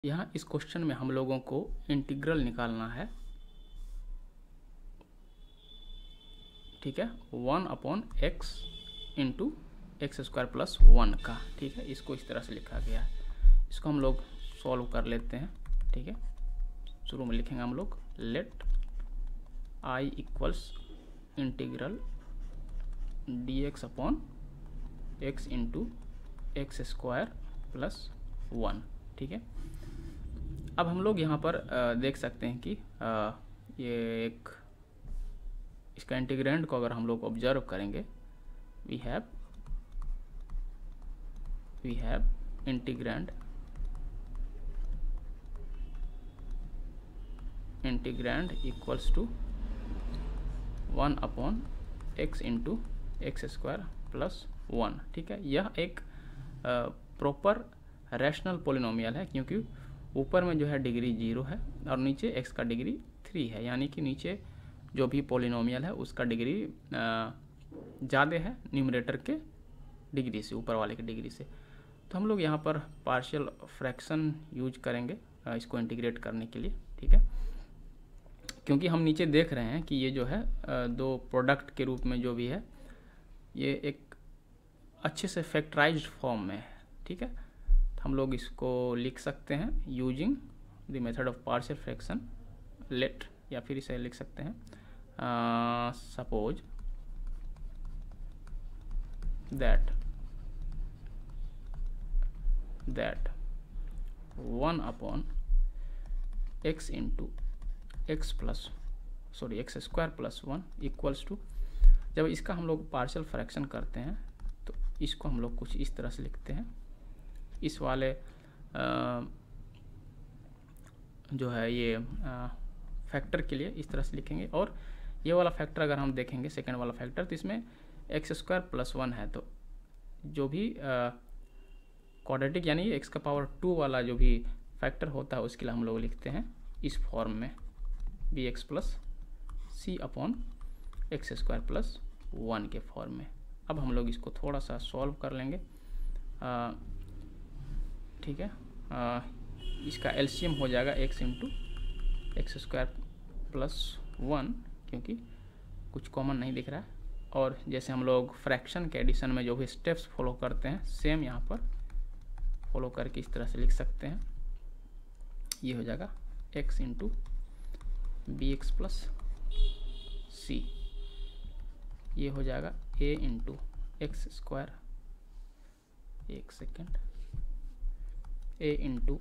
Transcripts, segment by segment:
यहाँ इस क्वेश्चन में हम लोगों को इंटीग्रल निकालना है, ठीक है, 1/x into x square plus 1 का, ठीक है। इसको इस तरह से लिखा गया है। इसको हम लोग सॉल्व कर लेते हैं, ठीक है। शुरू में लिखेंगे हम लोग let I equals integral dx upon x into x square plus 1, ठीक है। अब हम लोग यहाँ पर देख सकते हैं कि ये एक इसका इंटीग्रेंड को अगर हम लोग ऑब्जर्व करेंगे, we have integrand equals to 1/x into x square plus 1, ठीक है। यह एक प्रॉपर रैशनल पोलिनोमियल है, क्योंकि ऊपर में जो है डिग्री 0 है और नीचे x का डिग्री 3 है, यानी कि नीचे जो भी पोलिनोमियल है उसका डिग्री ज़्यादा है न्यूमरेटर के डिग्री से, ऊपर वाले के डिग्री से। तो हम लोग यहाँ पर पार्शियल फ्रैक्शन यूज करेंगे इसको इंटीग्रेट करने के लिए, ठीक है। क्योंकि हम नीचे देख रहे हैं कि ये जो है दो प्रोडक्ट के रूप में जो भी है ये एक अच्छे से फैक्टराइज्ड फॉर्म में है, ठीक है। तो हम लोग इसको लिख सकते हैं using the method of partial fraction let, या फिर इसे लिख सकते हैं suppose that 1/x into x square plus 1 equals to, जब इसका हम लोग पार्शियल फ्रैक्शन करते हैं तो इसको हम लोग कुछ इस तरह से लिखते हैं। इस वाले जो है ये फैक्टर के लिए इस तरह से लिखेंगे, और ये वाला फैक्टर अगर हम देखेंगे सेकेंड वाला फैक्टर, तो इसमें एक्स स्क्वायर प्लस 1 है, तो जो भी क्वाड्रेटिक यानी एक्स का पावर 2 वाला जो भी फैक्टर होता है उसके लिए हम लोग लिखते हैं इस फॉर्म में bx प्लस सी अपॉन एक्स स्क्वायर प्लस 1 के फॉर्म में। अब हम लोग इसको थोड़ा सा सॉल्व कर लेंगे, ठीक है। इसका एलसीएम हो जाएगा x into x square plus 1, क्योंकि कुछ कॉमन नहीं दिख रहा है। और जैसे हम लोग फ्रैक्शन के एडिशन में जो भी स्टेप्स फॉलो करते हैं, सेम यहाँ पर फॉलो करके इस तरह से लिख सकते हैं। ये हो जाएगा x into B x plus C, ये हो जाएगा a इंटू एक्स स्क्वायर, एक second, a into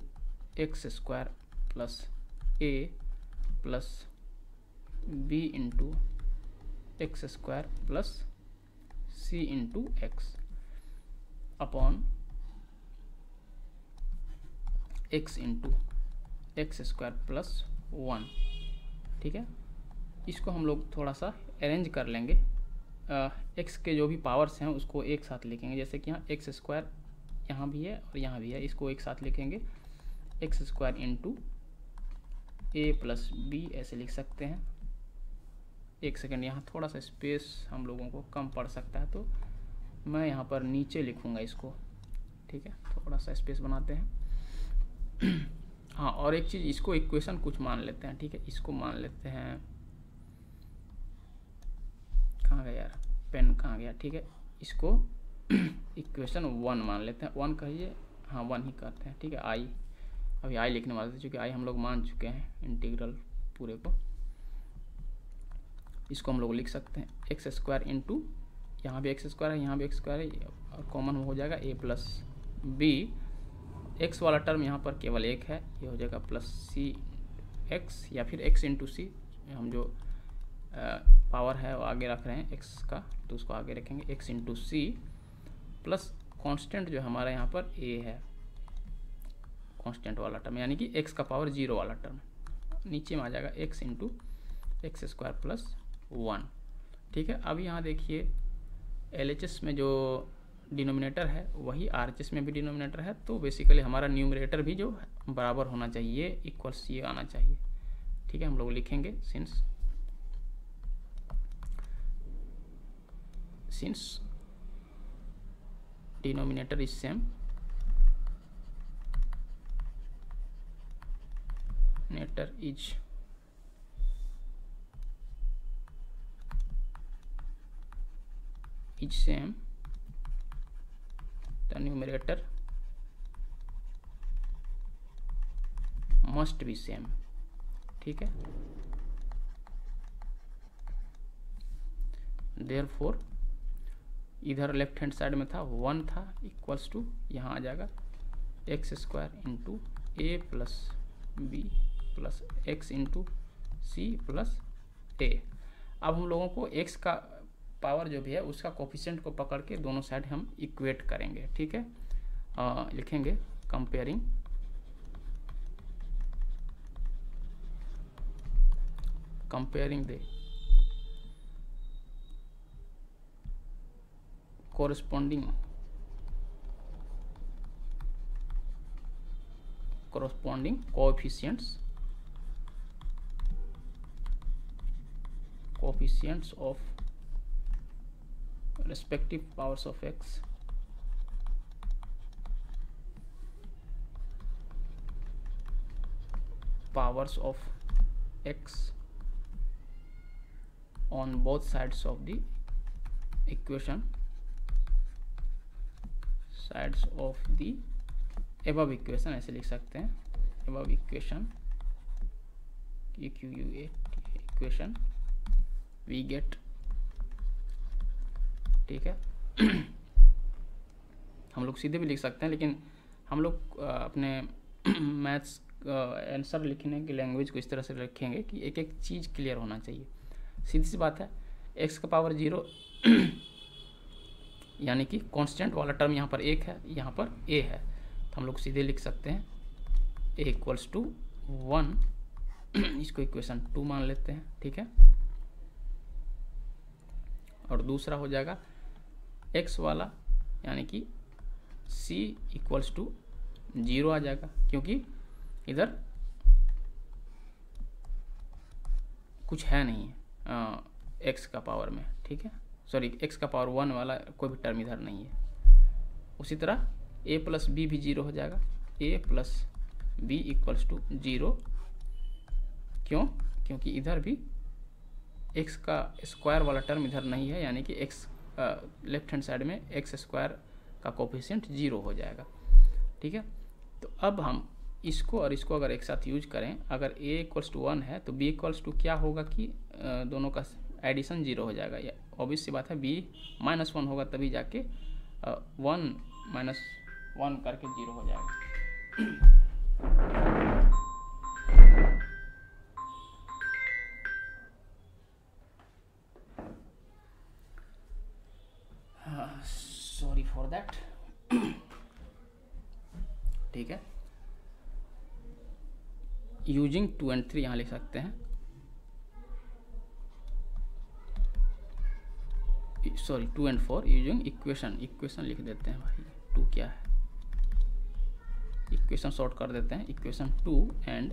x square plus a plus b into x square plus c into x upon x into x square plus 1, ठीक है। इसको हम लोग थोड़ा सा अरेंज कर लेंगे, x के जो भी पावर्स हैं उसको एक साथ लिखेंगे। जैसे कि यहाँ एक्स स्क्वायर यहाँ भी है और यहाँ भी है, इसको एक साथ लिखेंगे x square into A plus B, ऐसे लिख सकते हैं। एक सेकेंड, यहाँ थोड़ा सा स्पेस हम लोगों को कम पड़ सकता है, तो मैं यहाँ पर नीचे लिखूँगा इसको, ठीक है। थोड़ा सा स्पेस बनाते हैं। हाँ, और एक चीज़, इसको इक्वेशन कुछ मान लेते हैं, ठीक है। इसको मान लेते हैं, कहाँ गया यार, पेन कहाँ गया, ठीक है। इसको इक्वेशन 1 मान लेते हैं। 1 कहिए, हाँ 1 ही कहते हैं, ठीक है। आई, अभी आई लिखने वाले थे, चूँकि आई हम लोग मान चुके हैं इंटीग्रल पूरे को। इसको हम लोग लिख सकते हैं एक्स स्क्वायर इंटू, यहाँ भी एक्स स्क्वायर है, यहाँ भी एक्स स्क्वायर है, और कॉमन हो जाएगा a प्लस बी। एक्स वाला टर्म यहाँ पर केवल एक है, ये हो जाएगा प्लस सी एक्स, या फिर एक्स इंटू सी। हम जो पावर है वो आगे रख रहे हैं एक्स का, तो उसको आगे रखेंगे एक्स इंटू सी प्लस कांस्टेंट जो हमारा यहाँ पर a है, कांस्टेंट वाला टर्म, यानी कि x का पावर 0 वाला टर्म। नीचे में आ जाएगा x into x square plus 1, ठीक है। अब यहाँ देखिए LHS में जो डिनोमिनेटर है वही RHS में भी डिनोमिनेटर है, तो बेसिकली हमारा न्यूमरेटर भी जो बराबर होना चाहिए, इक्वल्स ये आना चाहिए, ठीक है। हम लोग लिखेंगे since denominator is same denominator is same, the numerator must be same. ठीक है, देयरफॉर इधर लेफ्ट हैंड साइड में था 1 था, इक्वल्स टू यहाँ आ जाएगा x square into A plus B plus x into C plus A. अब हम लोगों को x का पावर जो भी है उसका कोफिशिएंट को पकड़ के दोनों साइड हम इक्वेट करेंगे। ठीक है, लिखेंगे comparing the corresponding coefficients of respective powers of x on both sides of the equation, above equation ऐसे लिख सकते हैं, above equation equation we get। ठीक है, हम लोग सीधे भी लिख सकते हैं, लेकिन हम लोग अपने मैथ्स आंसर लिखने की लैंग्वेज को इस तरह से रखेंगे कि एक एक चीज़ क्लियर होना चाहिए। सीधी सी बात है, x का पावर 0 यानी कि कांस्टेंट वाला टर्म यहाँ पर 1 है, यहाँ पर a है, तो हम लोग सीधे लिख सकते हैं a इक्वल्स टू 1, इसको इक्वेशन 2 मान लेते हैं। ठीक है, और दूसरा हो जाएगा x वाला यानी कि c इक्वल्स टू 0 आ जाएगा, क्योंकि इधर कुछ है नहीं है x का पावर में। ठीक है, सॉरी x का पावर 1 वाला कोई भी टर्म इधर नहीं है। उसी तरह a प्लस बी भी 0 हो जाएगा, a plus b equals to 0। क्यों? क्योंकि इधर भी x का स्क्वायर वाला टर्म इधर नहीं है, यानी कि x लेफ्ट हैंड साइड में x स्क्वायर का कोफिशिएंट 0 हो जाएगा। ठीक है, तो अब हम इसको और इसको अगर एक साथ यूज करें, अगर a इक्वल्स टू 1 है तो b इक्वल्स टू क्या होगा कि दोनों का एडिशन 0 हो जाएगा। या ऑब्वियस सी बात है, b माइनस 1 होगा तभी जाके 1 माइनस 1 करके 0 हो जाएगा। Sorry for that. ठीक है, यूजिंग 2 and 3 यहाँ लिख सकते हैं, सॉरी 2 and 4 यूजिंग इक्वेशन लिख देते हैं भाई। 2 क्या है, इक्वेशन शॉर्ट कर देते हैं, equation 2 and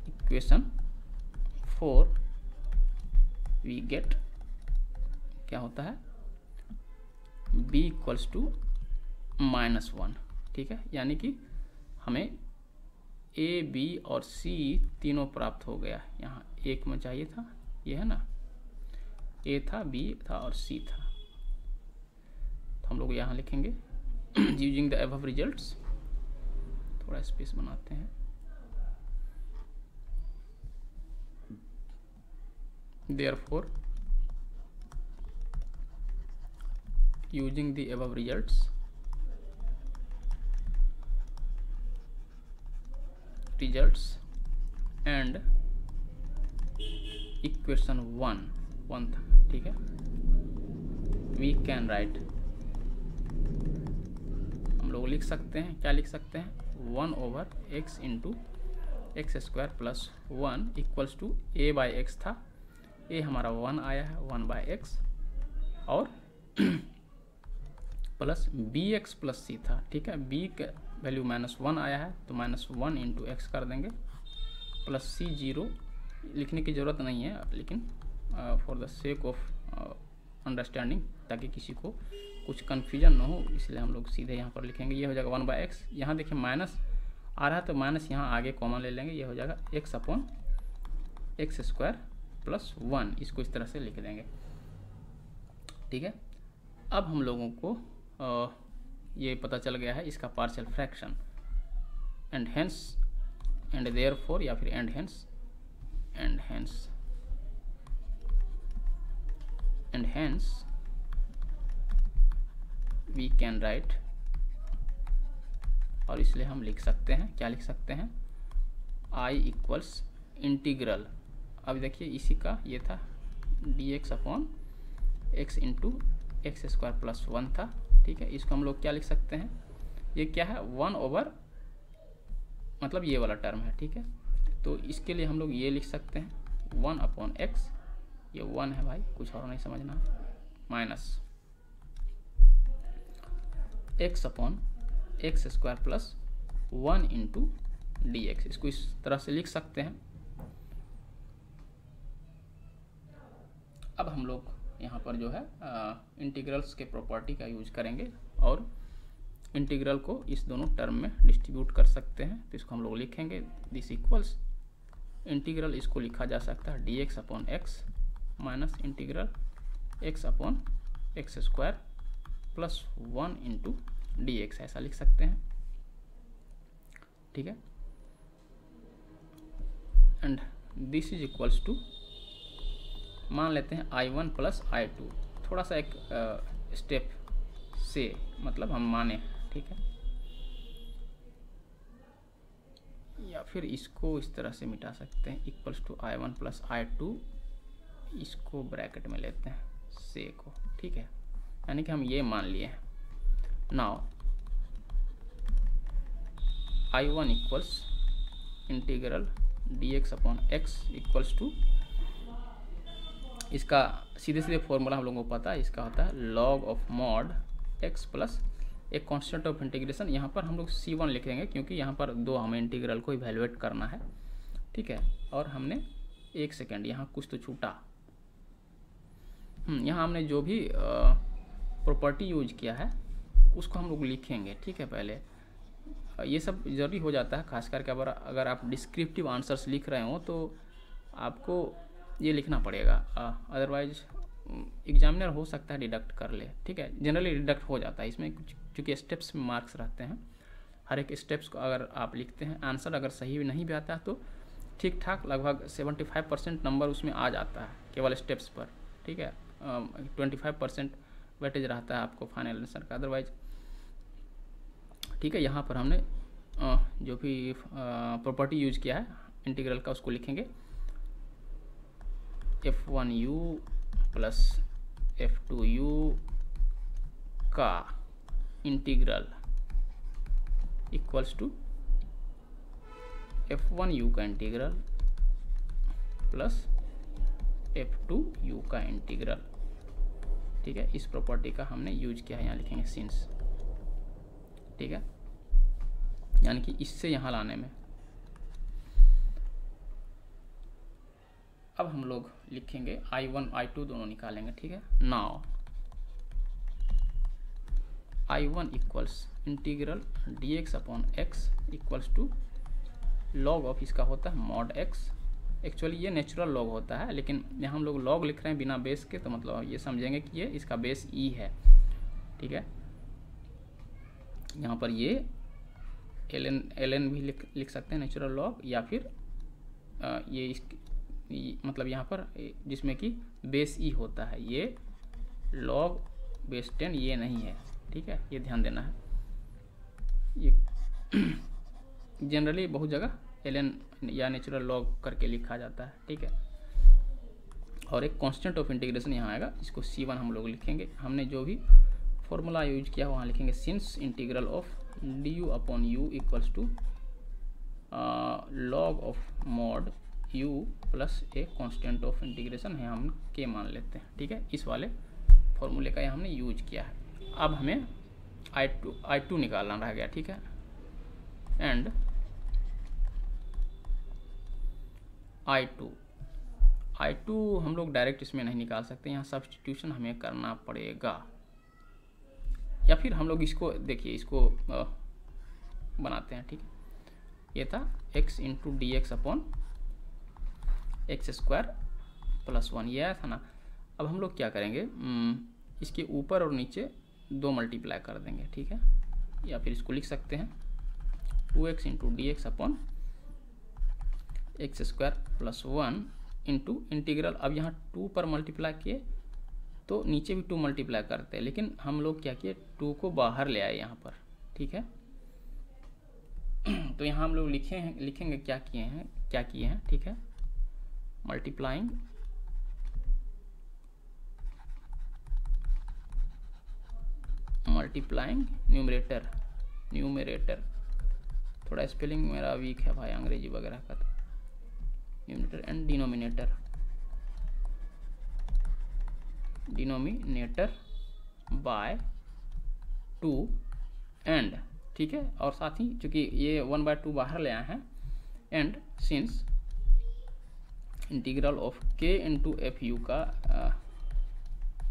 equation 4 we get क्या होता है, b इक्वल्स टू -1। ठीक है, यानी कि हमें a b और c तीनों प्राप्त हो गया। यहाँ एक में चाहिए था, ये है ना, a था, b था और c था, तो हम लोग यहाँ लिखेंगे यूजिंग द अबव रिजल्ट्स। थोड़ा स्पेस बनाते हैं, therefore using the above results and equation 1 था। ठीक है, we can write, हम लोग लिख सकते हैं, क्या लिख सकते हैं, 1 over x into x square plus 1 equals to a by x था, a हमारा 1 आया है, 1 बाई एक्स, और plus b x plus c था। ठीक है, b का वैल्यू -1 आया है तो -1 इंटू एक्स कर देंगे, प्लस सी 0 लिखने की ज़रूरत नहीं है, लेकिन for the sake of understanding, ताकि किसी को कुछ कन्फ्यूजन ना हो, इसलिए हम लोग सीधे यहाँ पर लिखेंगे। ये हो जाएगा 1 बाई एक्स। यहाँ देखिए माइनस आ रहा है तो माइनस यहाँ आगे कॉमन ले लेंगे, ये हो जाएगा x upon x square plus 1, इसको इस तरह से लिख देंगे। ठीक है, अब हम लोगों को ये पता चल गया है इसका partial fraction, and hence and therefore या फिर and hence we can write, और इसलिए हम लिख सकते हैं, क्या लिख सकते हैं, I इक्वल्स इंटीग्रल, अब देखिए इसी का ये था dx upon x into x square plus 1 था। ठीक है, इसको हम लोग क्या लिख सकते हैं, ये क्या है 1 ओवर, मतलब ये वाला टर्म है। ठीक है, तो इसके लिए हम लोग ये लिख सकते हैं 1 अपॉन एक्स, ये 1 है भाई, कुछ और नहीं समझना, minus x upon x square plus 1 into d x, इसको इस तरह से लिख सकते हैं। अब हम लोग यहाँ पर जो है इंटीग्रल्स के प्रॉपर्टी का यूज करेंगे और इंटीग्रल को इस दोनों टर्म में डिस्ट्रीब्यूट कर सकते हैं। तो इसको हम लोग लिखेंगे दिस इक्वल्स इंटीग्रल, इसको लिखा जा सकता है d x upon x minus integral x upon x square plus 1 into d x, ऐसा लिख सकते हैं। ठीक है, and this is equals to, मान लेते हैं I1 प्लस I2, थोड़ा सा एक स्टेप से मतलब हम माने। ठीक है, या फिर इसको इस तरह से मिटा सकते हैं, equals to I1 plus I2, इसको ब्रैकेट में लेते हैं से को। ठीक है, यानी कि हम ये मान लिए हैं। Now I1 equals integral dx upon x equals to, इसका सीधे सीधे फॉर्मूला हम लोगों को पता है, इसका होता है log of mod x plus एक कांस्टेंट ऑफ इंटीग्रेशन, यहाँ पर हम लोग c1 लिख देंगे क्योंकि यहाँ पर दो हमें इंटीग्रल को इवैल्यूएट करना है। ठीक है, और हमने एक सेकेंड यहाँ कुछ तो छूटा, यहाँ हमने जो भी प्रॉपर्टी यूज किया है उसको हम लोग लिखेंगे। ठीक है, पहले ये सब ज़रूरी हो जाता है, खास करके अगर आप डिस्क्रिप्टिव आंसर्स लिख रहे हो तो आपको ये लिखना पड़ेगा, अदरवाइज एग्जामिनर हो सकता है डिडक्ट कर ले। ठीक है, जनरली डिडक्ट हो जाता है इसमें, चूँकि स्टेप्स में मार्क्स रहते हैं, हर एक स्टेप्स को अगर आप लिखते हैं, आंसर अगर सही नहीं भी आता है तो ठीक ठाक लगभग 75% नंबर उसमें आ जाता है केवल स्टेप्स पर। ठीक है, 25% वेटेज रहता है आपको फाइनल आंसर का, अदरवाइज। ठीक है, यहाँ पर हमने जो भी प्रॉपर्टी यूज किया है इंटीग्रल का उसको लिखेंगे f1u प्लस f2u का इंटीग्रल इक्वल्स टू f1u का इंटीग्रल प्लस f2u का इंटीग्रल। ठीक है, इस प्रॉपर्टी का हमने यूज किया है, यहाँ लिखेंगे सिंस। ठीक है, यानी कि इससे यहाँ लाने में। अब हम लोग लिखेंगे I1 I2 दोनों निकालेंगे। ठीक है, now I1 equals integral dx upon x equals to log of, इसका होता है मॉड x। एक्चुअली ये नेचुरल लॉग होता है, लेकिन यहाँ हम लोग लॉग लिख रहे हैं बिना बेस के, तो मतलब ये समझेंगे कि ये इसका बेस e है। ठीक है, यहाँ पर ये ln भी लिख सकते हैं नेचुरल लॉग, या फिर मतलब यहाँ पर जिसमें कि बेस ई होता है, ये लॉग बेस 10 ये नहीं है। ठीक है, ये ध्यान देना है, ये जनरली बहुत जगह ln या नेचुरल लॉग करके लिखा जाता है। ठीक है, और एक कांस्टेंट ऑफ इंटीग्रेशन यहाँ आएगा, इसको c1 हम लोग लिखेंगे। हमने जो भी फॉर्मूला यूज किया वहाँ लिखेंगे since integral of du upon u equals to log of mod u plus एक कांस्टेंट ऑफ इंटीग्रेशन है, हम के मान लेते हैं। ठीक है, इस वाले फॉर्मूले का हमने यूज किया है। अब हमें I2 निकालना रह गया। ठीक है, एंड I2 हम लोग डायरेक्ट इसमें नहीं निकाल सकते, यहाँ सब्स्टिट्यूशन हमें करना पड़ेगा, या फिर हम लोग इसको देखिए इसको बनाते हैं। ठीक है, ये था x into d x upon x square plus 1, ये आया था ना। अब हम लोग क्या करेंगे, इसके ऊपर और नीचे 2 मल्टीप्लाई कर देंगे, ठीक है, या फिर इसको लिख सकते हैं 2x into d x upon x square plus 1 into integral. अब यहाँ 2 पर मल्टीप्लाई किए तो नीचे भी 2 मल्टीप्लाई करते हैं, लेकिन हम लोग क्या किए, 2 को बाहर ले आए यहाँ पर, ठीक है। तो यहाँ हम लोग लिखेंगे क्या किए हैं, ठीक है, मल्टीप्लाइंग न्यूमरेटर, थोड़ा स्पेलिंग मेरा वीक है भाई अंग्रेजी वगैरह का, तो numerator and denominator by 2 and, ठीक है, और साथ ही चूंकि ये 1/2 बाहर ले आए हैं, and since integral of k into F you का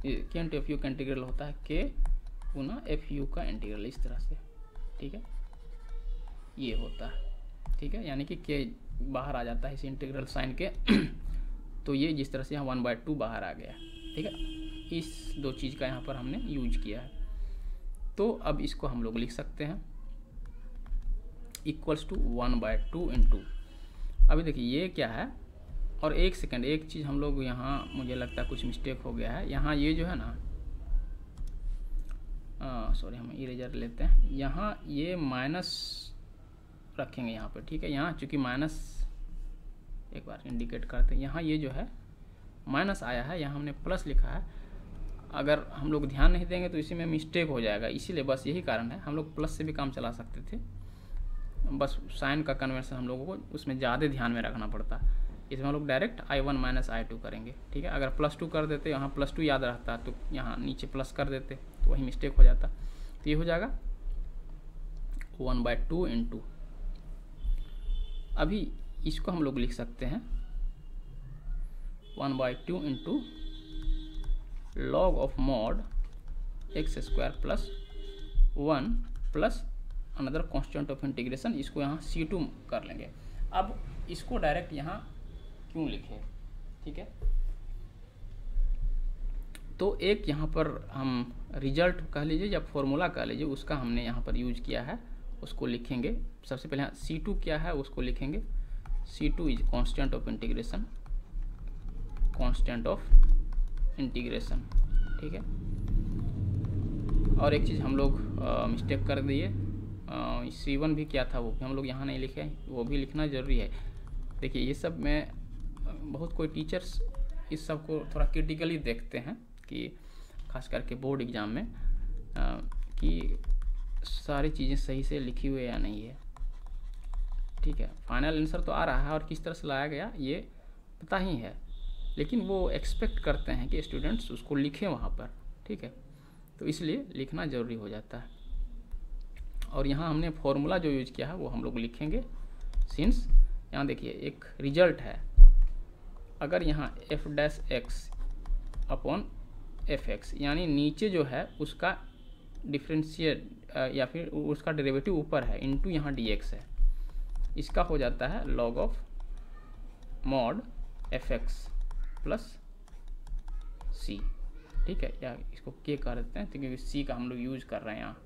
k इंटू एफ यू का इंटीग्रल होता है k गुना एफ यू का इंटीग्रल, इस तरह से, ठीक है, ये होता है, ठीक है, यानी कि k बाहर आ जाता है इस इंटीग्रल साइन के। तो ये जिस तरह से यहाँ 1/2 बाहर आ गया, ठीक है, इस 2 चीज़ का यहाँ पर हमने यूज किया है। तो अब इसको हम लोग लिख सकते हैं इक्वल्स टू 1/2 इंटू, अभी देखिए ये क्या है, और एक सेकंड, एक चीज़ हम लोग यहाँ मुझे लगता है कुछ मिस्टेक हो गया है, यहाँ ये जो है ना, सॉरी हम इरेजर लेते हैं, यहाँ ये माइनस रखेंगे यहाँ पर, ठीक है, यहाँ चूँकि माइनस एक बार इंडिकेट करते हैं, यहाँ ये जो है माइनस आया है, यहाँ हमने प्लस लिखा है, अगर हम लोग ध्यान नहीं देंगे तो इसी में मिस्टेक हो जाएगा, इसीलिए बस यही कारण है, हम लोग प्लस से भी काम चला सकते थे, बस साइन का कन्वर्सन हम लोगों को उसमें ज़्यादा ध्यान में रखना पड़ता, इसमें हम लोग डायरेक्ट I1 माइनस I2 करेंगे, ठीक है, अगर +2 कर देते, यहाँ +2 याद रहता तो यहाँ नीचे प्लस कर देते तो वही मिस्टेक हो जाता। तो ये हो जाएगा 1/2 इंटू, अभी इसको हम लोग लिख सकते हैं 1/2 into log of mod x square plus 1 plus another constant of integration, इसको यहाँ C2 कर लेंगे। अब इसको डायरेक्ट यहाँ क्यों लिखे, ठीक है, तो एक यहाँ पर हम रिजल्ट कह लीजिए या फॉर्मूला कह लीजिए, उसका हमने यहाँ पर यूज किया है, उसको लिखेंगे। सबसे पहले यहाँ C2 क्या है उसको लिखेंगे, C2 is constant of integration, ठीक है। और एक चीज़ हम लोग मिस्टेक कर दिए, C1 भी क्या था वो भी हम लोग यहाँ नहीं लिखे, वो भी लिखना ज़रूरी है। देखिए ये सब में बहुत कोई टीचर्स इस सब को थोड़ा क्रिटिकली देखते हैं कि खास करके बोर्ड एग्ज़ाम में कि सारी चीज़ें सही से लिखी हुई या नहीं है, ठीक है, फाइनल आंसर तो आ रहा है और किस तरह से लाया गया ये पता ही है, लेकिन वो एक्सपेक्ट करते हैं कि स्टूडेंट्स उसको लिखें वहाँ पर, ठीक है, तो इसलिए लिखना ज़रूरी हो जाता है। और यहाँ हमने फॉर्मूला जो यूज किया है वो हम लोग लिखेंगे, सिंस यहाँ देखिए एक रिजल्ट है, अगर यहाँ f' अपॉन fx, यानी नीचे जो है उसका डिफरेंशिएट या फिर उसका डेरिवेटिव ऊपर है, इंटू यहाँ dx है, इसका हो जाता है log of mod fx plus c, ठीक है, या इसको k कह देते हैं क्योंकि c का हम लोग यूज कर रहे हैं यहाँ,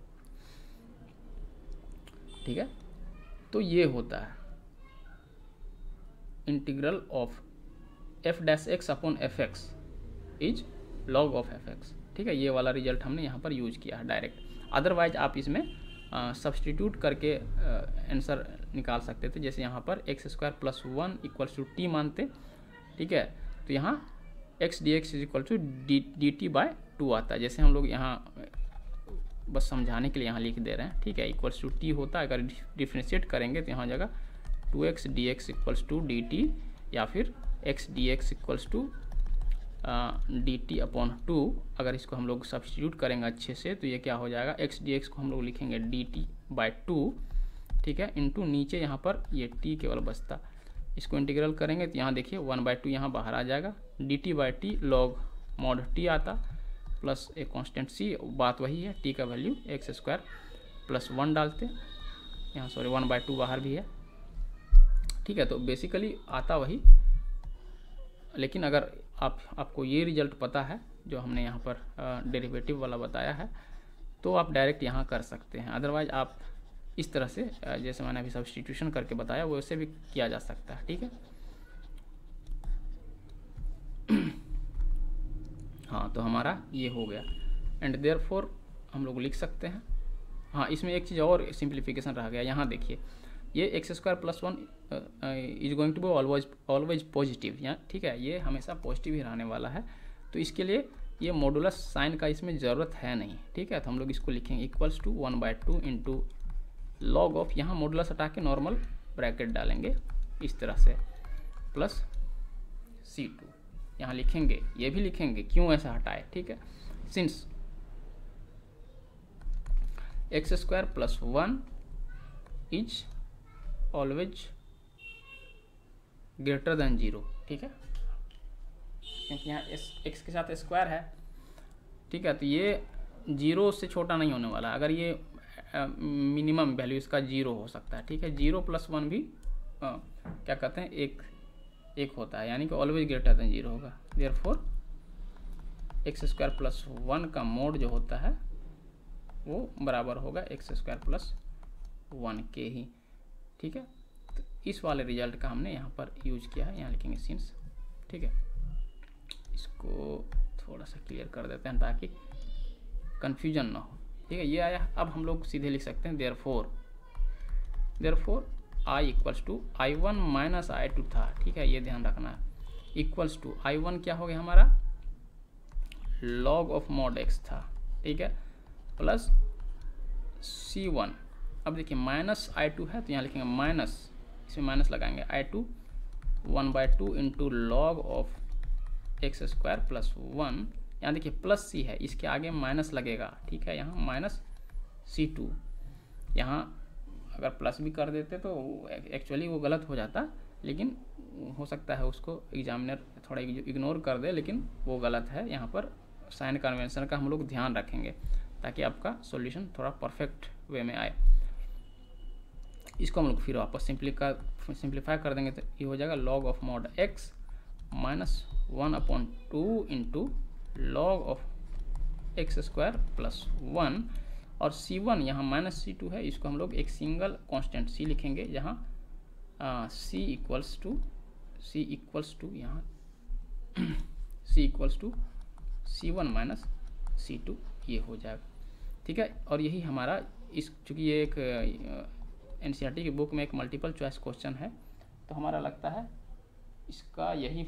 ठीक है। तो ये होता है integral of f' upon fx is log of fx, ठीक है, ये वाला रिजल्ट हमने यहाँ पर यूज किया है डायरेक्ट। अदरवाइज आप इसमें सब्सटीट्यूट करके आंसर निकाल सकते थे, जैसे यहाँ पर x square plus 1 equals to t मानते, ठीक है, तो यहाँ x dx is equal to dt by 2 आता है, जैसे हम लोग यहाँ बस समझाने के लिए यहाँ लिख दे रहे हैं, ठीक है, इक्वल्स टू t होता है, अगर डिफ्रेंशिएट करेंगे तो यहाँ हो जाएगा 2x dx equals to dt, या फिर x dx equals to dt upon 2, अगर इसको हम लोग सब्स्टिट्यूट करेंगे अच्छे से तो ये क्या हो जाएगा, x dx को हम लोग लिखेंगे dt बाय 2, ठीक है, इंटू नीचे यहाँ पर ये t केवल बचता, इसको इंटीग्रल करेंगे तो यहाँ देखिए 1/2 यहाँ बाहर आ जाएगा, dt by T log mod t आता प्लस एक कांस्टेंट c, बात वही है, t का वैल्यू x स्क्वायर प्लस 1 डालते, यहाँ सॉरी 1/2 बाहर भी है, ठीक है। तो बेसिकली आता वही, लेकिन अगर आपको ये रिजल्ट पता है जो हमने यहाँ पर डेरिवेटिव वाला बताया है, तो आप डायरेक्ट यहाँ कर सकते हैं। अदरवाइज आप इस तरह से जैसे मैंने अभी सब्स्टिट्यूशन करके बताया वैसे भी किया जा सकता है, ठीक है। हाँ, तो हमारा ये हो गया एंड देयरफॉर हम लोग लिख सकते हैं। हाँ, इसमें एक चीज़ और सिंप्लीफिकेशन रह गया। यहाँ देखिए, ये x square plus 1 is going to be always positive, यहाँ ठीक है, ये हमेशा पॉजिटिव ही रहने वाला है। तो इसके लिए ये मॉडुलस साइन का इसमें ज़रूरत है नहीं, ठीक है। तो हम लोग इसको लिखेंगे equals to 1/2 into log of, यहाँ मॉडुलस हटा के नॉर्मल ब्रैकेट डालेंगे इस तरह से, प्लस C2 यहाँ लिखेंगे, ये भी लिखेंगे क्यों ऐसा हटाए, ठीक है। Since x square plus 1 is always greater than 0, ठीक है, क्योंकि यहाँ एक्स के साथ स्क्वायर है, ठीक है। तो ये 0 से छोटा नहीं होने वाला। अगर ये मिनिमम वैल्यू इसका 0 हो सकता है, ठीक है। 0 प्लस 1 भी क्या कहते हैं, एक होता है, यानी कि ऑलवेज ग्रेटर देन 0 होगा। देयरफॉर एक्स स्क्वायर प्लस 1 का मोड जो होता है वो बराबर होगा एक्स स्क्वायर प्लस 1 के ही, ठीक है। तो इस वाले रिजल्ट का हमने यहाँ पर यूज किया है, यहाँ लिखेंगे सिंस, ठीक है। इसको थोड़ा सा क्लियर कर देते हैं ताकि कन्फ्यूजन ना हो, ठीक है। ये आया। अब हम लोग सीधे लिख सकते हैं therefore I equals to I1 minus I2 था, ठीक है, ये ध्यान रखना है। इक्वल्स टू I1 क्या हो गया हमारा, लॉग ऑफ मॉड x था, ठीक है, प्लस C1। अब देखिए माइनस I2 है तो यहाँ लिखेंगे माइनस, इसमें माइनस लगाएंगे I2 1/2 into log of x square plus 1। यहाँ देखिए प्लस C है, इसके आगे माइनस लगेगा, ठीक है, यहाँ माइनस C2। यहाँ अगर प्लस भी कर देते तो एक्चुअली वो गलत हो जाता, लेकिन हो सकता है उसको एग्जामिनर थोड़ा इग्नोर कर दे, लेकिन वो गलत है। यहाँ पर साइन कन्वेंशन का हम लोग ध्यान रखेंगे ताकि आपका सॉल्यूशन थोड़ा परफेक्ट वे में आए। इसको हम लोग फिर वापस सिंप्लीफाई कर देंगे तो ये हो जाएगा log of mod x minus 1/2 into log of x square plus 1। और C1 यहाँ माइनस C2 है, इसको हम लोग एक सिंगल कांस्टेंट C लिखेंगे, जहाँ C इक्वल्स टू यहाँ C equals to C1 minus C2, ये हो जाएगा, ठीक है। और यही हमारा चूँकि ये एक NCERT की बुक में एक मल्टीपल चॉइस क्वेश्चन है, तो हमारा लगता है इसका यही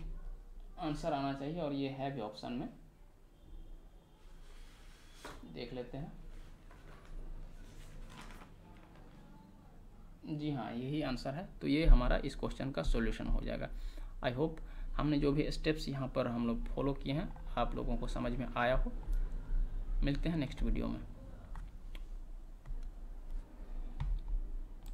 आंसर आना चाहिए, और ये है भी ऑप्शन में, देख लेते हैं। जी हाँ, यही आंसर है। तो ये हमारा इस क्वेश्चन का सॉल्यूशन हो जाएगा। आई होप हमने जो भी स्टेप्स यहाँ पर हम लोग फॉलो किए हैं आप लोगों को समझ में आया हो। मिलते हैं नेक्स्ट वीडियो में।